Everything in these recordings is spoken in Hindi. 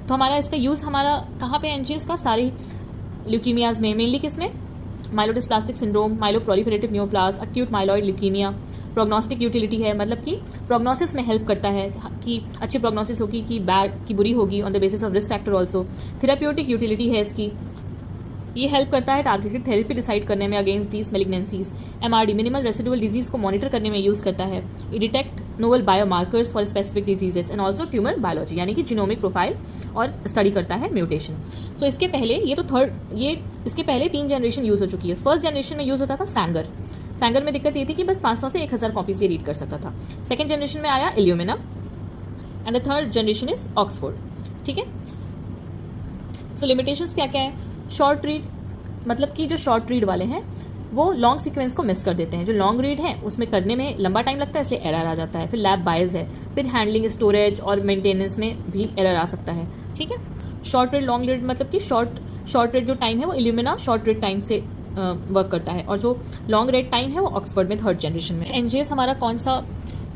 तो हमारा इसका यूज़ हमारा कहाँ पे एनजीएस का, सारी ल्यूकीमियाज में, मेनली किसमें, myelodysplastic syndrome, myeloproliferative neoplasms, acute myeloid leukaemia. Prognostic utility है, मतलब कि प्रोग्नोसिस में हेल्प करता है कि अच्छी प्रोग्नोसिस होगी कि बैड की बुरी होगी on the basis of risk factor also. Therapeutic utility है इसकी, ये हेल्प करता है टारगेटेड थेरेपी डिसाइड करने में against these malignancies. MRD minimal residual disease को मॉनिटर करने में यूज करता है। ये detect novel biomarkers for specific diseases and also tumour biology, यानी कि जीनोमिक प्रोफाइल और स्टडी करता है म्यूटेशन। तो इसके पहले ये तो इसके पहले 3 जनरेशन यूज हो चुकी है। फर्स्ट जनरेशन में यूज होता था सैंगर में दिक्कत ये थी कि बस 500 से 1000 कॉपीज ये रीड कर सकता था। सेकेंड जनरेशन में आया Illumina and the third generation is Oxford. ठीक है, सो लिमिटेशंस क्या क्या है। शॉर्ट रीड, मतलब कि जो शॉर्ट रीड वाले हैं वो लॉन्ग सीक्वेंस को मिस कर देते हैं। जो लॉन्ग रीड है उसमें करने में लंबा टाइम लगता है, इसलिए एरर आ जाता है। फिर लैब बायस है, फिर हैंडलिंग, स्टोरेज और मेंटेनेंस में भी एरर आ सकता है। ठीक है, शॉर्ट रीड लॉन्ग रीड, मतलब कि शॉर्ट रीड जो टाइम है वो इल्यूमिना शॉर्ट रीड टाइम से वर्क करता है, और जो लॉन्ग रीड टाइम है वो ऑक्सफोर्ड में थर्ड जनरेशन में। एनजीएस हमारा कौन सा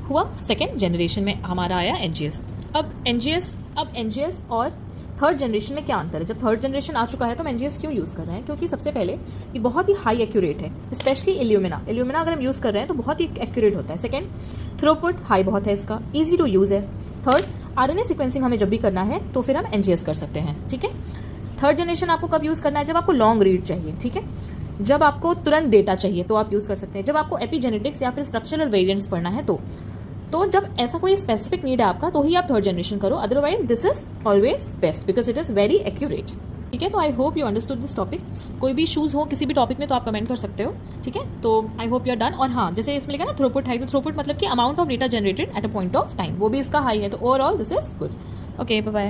हुआ, सेकेंड जनरेशन में हमारा आया एनजीएस। अब एनजीएस और थर्ड जनरेशन में क्या अंतर है। जब थर्ड जनरेशन आ चुका है तो हम एनजीएस क्यों यूज़ कर रहे हैं, क्योंकि सबसे पहले ये बहुत ही हाई एक्यूरेट है, स्पेशली इल्यूमिना अगर हम यूज़ कर रहे हैं तो बहुत ही एक्यूरेट होता है। सेकंड, थ्रूपुट हाई बहुत है इसका, ईजी टू यूज़ है। थर्ड, आरएनए सीक्वेंसिंग हमें जब भी करना है तो फिर हम एनजीएस कर सकते हैं। ठीक है, थर्ड जनरेशन आपको कब यूज़ करना है, जब आपको लॉन्ग रीड चाहिए। ठीक है, जब आपको तुरंत डेटा चाहिए तो आप यूज़ कर सकते हैं। जब आपको एपिजेनेटिक्स या फिर स्ट्रक्चरल वेरिएंट्स पढ़ना है तो जब ऐसा कोई स्पेसिफिक नीड है आपका तो ही आप थर्ड जनरेशन करो, otherwise this is always best because it is very accurate. ठीक है, तो I hope you understood this topic. कोई भी इशूज़ हो किसी भी टॉपिक में तो आप कमेंट कर सकते हो। ठीक है, तो I hope you are done. और हाँ, जैसे इसमें लिखा ना थ्रूपुट हाई, तो थ्रूपुट मतलब कि amount of data generated at a point of time, वो भी इसका हाई है, तो overall this is good. Okay, bye bye.